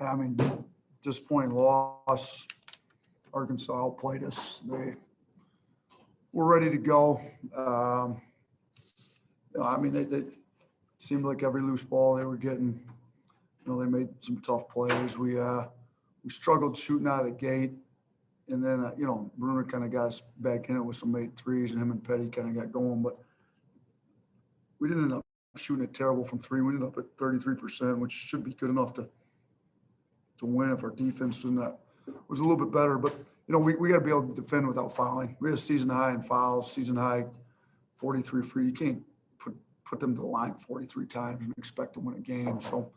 I mean, disappointing loss. Arkansas outplayed us. They were ready to go. I mean, they seemed like every loose ball they were getting, they made some tough plays. We struggled shooting out of the gate. And then, Bruner kind of got us back in it with some 8 threes, and him and Petty kind of got going. But we didn't end up shooting it terrible from 3. We ended up at 33%, which should be good enough to win if our defense was a little bit better. But, we got to be able to defend without fouling. We had a season high in fouls, season high 43 free. You can't put them to the line 43 times and expect to win a game. So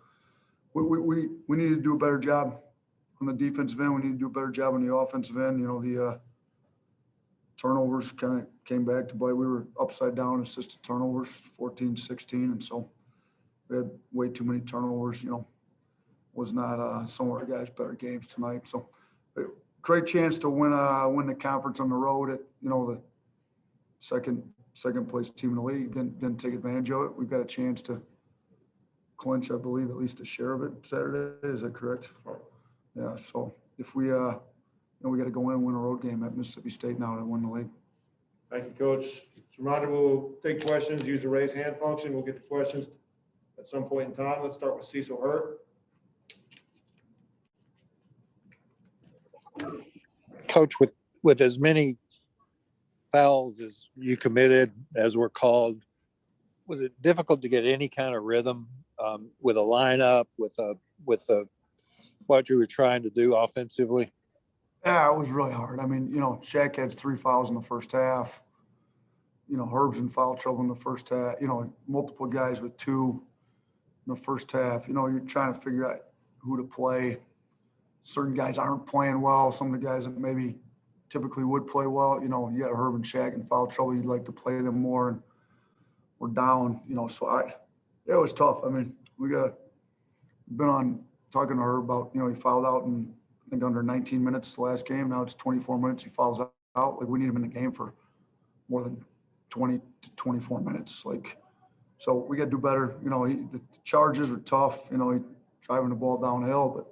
we need to do a better job on the defensive end. We need to do a better job on the offensive end. The turnovers kind of came back to bite. We were upside down assisted turnovers, 14, 16. And so we had way too many turnovers, was not some of our guys' better games tonight. So great chance to win the conference on the road at, the second place team in the league. Didn't take advantage of it. We've got a chance to clinch, I believe, at least a share of it Saturday. Is that correct? Yeah. So if we, we got to go in and win a road game at Mississippi State now to win the league. Thank you, Coach. So reminder, we'll take questions, use the raise hand function. We'll get to questions at some point in time. Let's start with Cecil Hurt. Coach, with as many fouls as you committed, as were called, was it difficult to get any kind of rhythm with a lineup, with what you were trying to do offensively? Yeah, it was really hard. I mean, Shaq had 3 fouls in the first half. Herb's in foul trouble in the first half. Multiple guys with 2 in the first half. You're trying to figure out who to play. Certain guys aren't playing well. Some of the guys that maybe typically would play well, you got Herb and Shaq in foul trouble. You'd like to play them more, and we're down. So it was tough. I mean, been on talking to her about, he fouled out in, I think, under 19 minutes the last game. Now it's 24 minutes. He fouls out. Like, we need him in the game for more than 20 to 24 minutes. So we got to do better. The charges are tough. He driving the ball downhill, but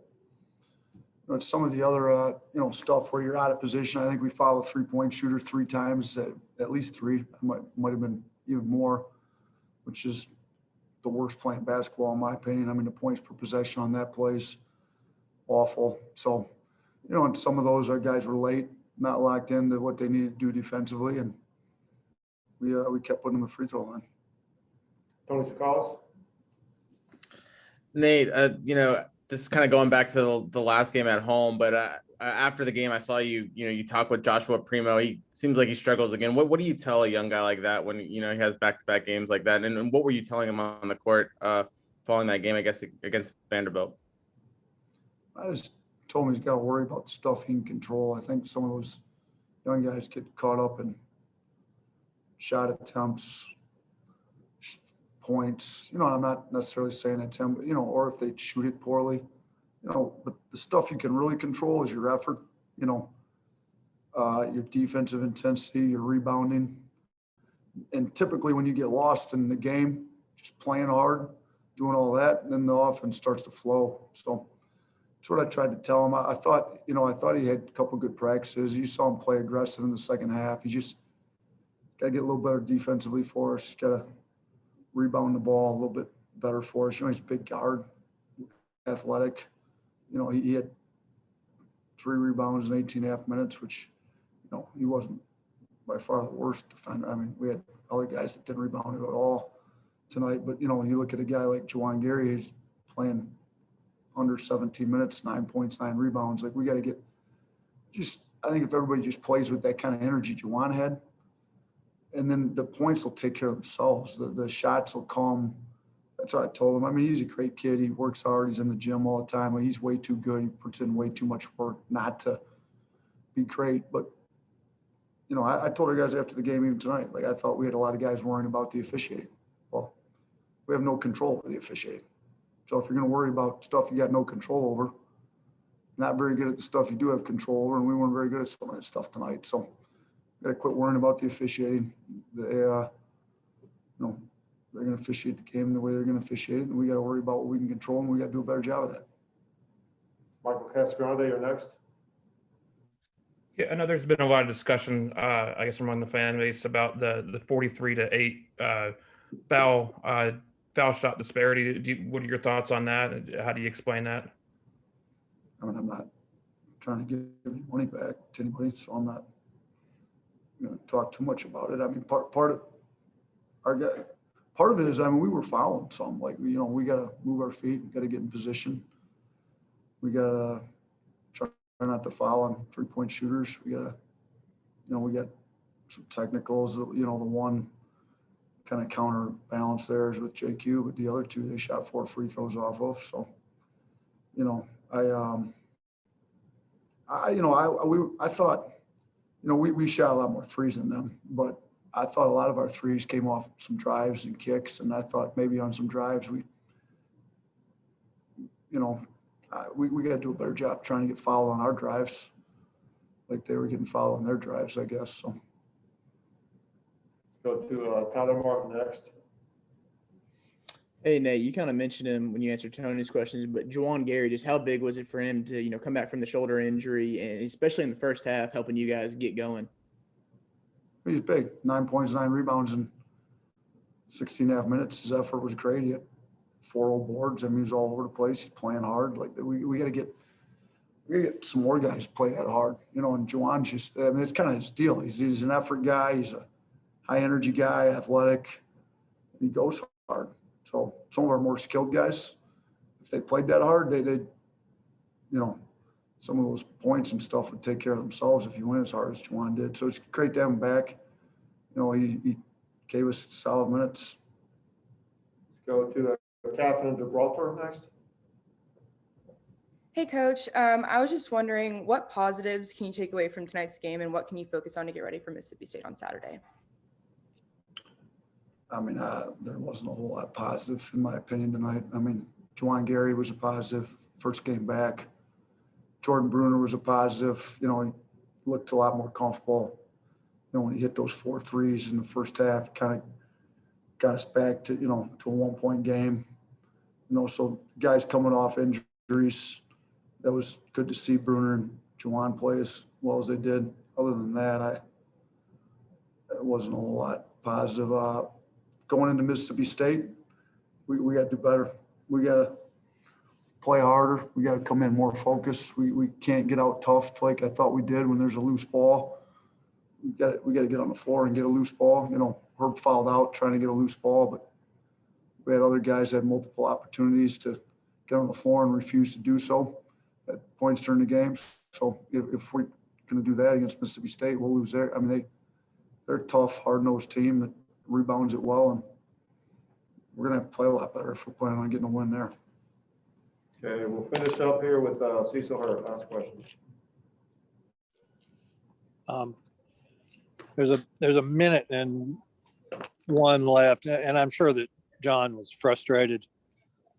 it's some of the other, stuff where you're out of position. I think we fouled a 3-point shooter 3 times, at least 3. Might have been even more, which is the worst play in basketball, in my opinion. I mean, the points per possession on that place, awful. So, and some of those, our guys were late, not locked into what they needed to do defensively, and we kept putting them in the free throw line. Tony Tsoukalas. Nate, this is kind of going back to the last game at home, but after the game, I saw you talk with Joshua Primo. He seems like he struggles again. What do you tell a young guy like that when, he has back-to-back games like that? And what were you telling him on the court following that game, I guess, against Vanderbilt? I just told him he's got to worry about the stuff he can control. I think some of those young guys get caught up in shot attempts, points. I'm not necessarily saying attempt, but, or if they shoot it poorly, but the stuff you can really control is your effort, your defensive intensity, your rebounding. And typically when you get lost in the game, just playing hard, doing all that, then the offense starts to flow. So that's what I tried to tell him. I thought he had a couple of good practices. You saw him play aggressive in the second half. He just got to get a little better defensively for us. Got to rebound the ball a little bit better for us. He's a big guard, athletic. He had 3 rebounds in 18.5 minutes, which, he wasn't by far the worst defender. I mean, we had other guys that didn't rebound at all tonight. But, you look at a guy like Juwan Gary, who's playing under 17 minutes, 9 points, 9 rebounds. Like, we got to get I think if everybody just plays with that kind of energy Juwan had, and then the points will take care of themselves. The shots will come. That's what I told him. I mean, he's a great kid. He works hard. He's in the gym all the time. He's way too good. He puts in way too much work not to be great. But, I told our guys after the game, even tonight, I thought we had a lot of guys worrying about the officiating. Well, we have no control over the officiating. So if you're going to worry about stuff you got no control over, not very good at the stuff you do have control over, and we weren't very good at some of that stuff tonight. So got to quit worrying about the officiating. They're going to officiate the game the way they're going to officiate it, and we got to worry about what we can control, and we got to do a better job of that. Michael Casgrande, you're next. Yeah, I know there's been a lot of discussion, I guess, among the fan base about the 43-8 foul shot disparity. What are your thoughts on that? How do you explain that? I mean, I'm not trying to give any money back to anybody, so I'm not going to talk too much about it. I mean, part of it is, I mean, we were fouling some, like, you know, we got to move our feet, we got to get in position. We got to try not to foul on 3-point shooters. We got to, you know, we got some technicals, you know, the one kind of counterbalance there is with JQ, but the other two, they shot 4 free throws off of. So, you know, I thought, you know, we shot a lot more threes than them, but I thought a lot of our threes came off some drives and kicks, and I thought maybe on some drives we got to do a better job trying to get fouled on our drives, like they were getting fouled on their drives, I guess. So. Go to Tyler Martin next. Hey, Nate, you kind of mentioned him when you answered Tony's questions, but Juwan Gary, just how big was it for him to, you know, come back from the shoulder injury and especially in the first half, helping you guys get going? He's big, 9 points, 9 rebounds in 16.5 minutes. His effort was great. He had 4 old boards. I mean, he was all over the place. He's playing hard. Like we got to get some more guys play that hard, you know. And Juwan's just, I mean, it's kind of his deal. He's an effort guy. He's a high energy guy, athletic. He goes hard. So some of our more skilled guys, if they played that hard, they'd, you know, some of those points and stuff would take care of themselves if you went as hard as Juwan did. So it's great to have him back. You know, he gave us solid minutes. Let's go to Catherine Gibraltar next. Hey, Coach. I was just wondering, what positives can you take away from tonight's game, and what can you focus on to get ready for Mississippi State on Saturday? I mean, there wasn't a whole lot positive, in my opinion, tonight. I mean, Juwan Gary was a positive, first game back. Jordan Bruner was a positive. You know, he looked a lot more comfortable. You know, when he hit those 4 threes in the first half, kind of got us back to, you know, to a 1-point game. You know, so guys coming off injuries, that was good to see Bruner and Juwan play as well as they did. Other than that, it wasn't a whole lot positive. Going into Mississippi State, we got to do better. We got to play harder. We got to come in more focused. We can't get out tough like I thought we did when there's a loose ball. We got to get on the floor and get a loose ball. You know, Herb fouled out trying to get a loose ball, but we had other guys that had multiple opportunities to get on the floor and refuse to do so at points during the game. So if we're going to do that against Mississippi State, we'll lose there. I mean, they're a tough, hard-nosed team that rebounds it well, and we're going to have to play a lot better if we're planning on getting a win there. Okay, we'll finish up here with Cecil Hurd. Last question. There's a minute and 1 left, and I'm sure that John was frustrated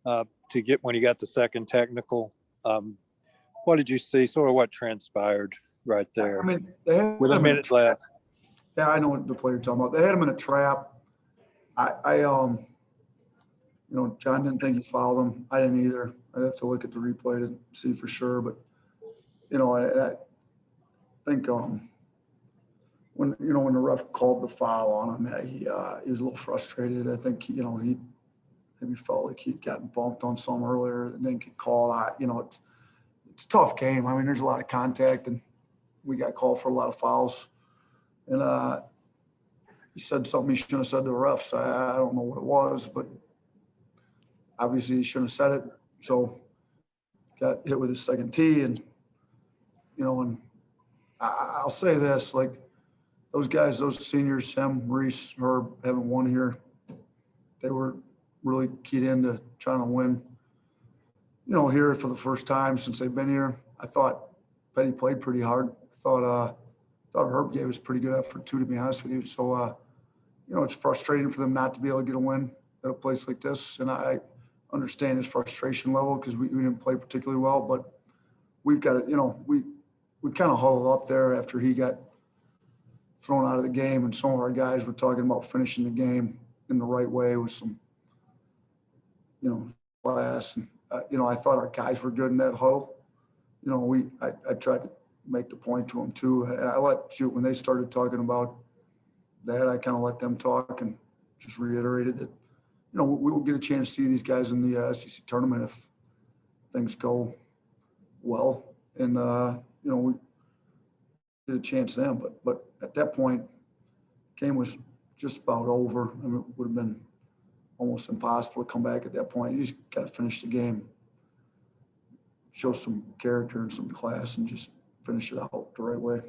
to get when he got the second technical. What did you see? Sort of what transpired right there? I mean, they had with a minute left. Yeah, I know what the player you're talking about. They had him in a trap. You know, John didn't think he fouled him. I didn't either. I'd have to look at the replay to see for sure. But, you know, I think when the ref called the foul on him, he was a little frustrated. I think, you know, he maybe felt like he'd gotten bumped on some earlier and didn't get called. You know, it's a tough game. I mean, there's a lot of contact, and we got called for a lot of fouls. And he said something he shouldn't have said to the refs. I don't know what it was, but obviously he shouldn't have said it. So got hit with his second tee, and, you know, and I'll say this, like, those guys, those seniors, him, Reese, Herb, haven't won here. They were really keyed into trying to win, you know, here for the first time since they've been here. I thought Petty played pretty hard. I thought Herb gave us pretty good effort too, to be honest with you. So, you know, it's frustrating for them not to be able to get a win at a place like this. And I understand his frustration level because we didn't play particularly well, but we've got to, you know, we kind of huddled up there after he got thrown out of the game, and some of our guys were talking about finishing the game in the right way with some, you know, class. And, you know, I thought our guys were good in that huddle. you know, I tried to make the point to them too. And I when they started talking about that, I kind of let them talk and just reiterated that, you know, we will get a chance to see these guys in the SEC tournament if things go well. And, you know, we get a chance then. But at that point, the game was just about over. I mean, it would have been almost impossible to come back at that point. You just got to finish the game, show some character and some class, and just finish it out the right way.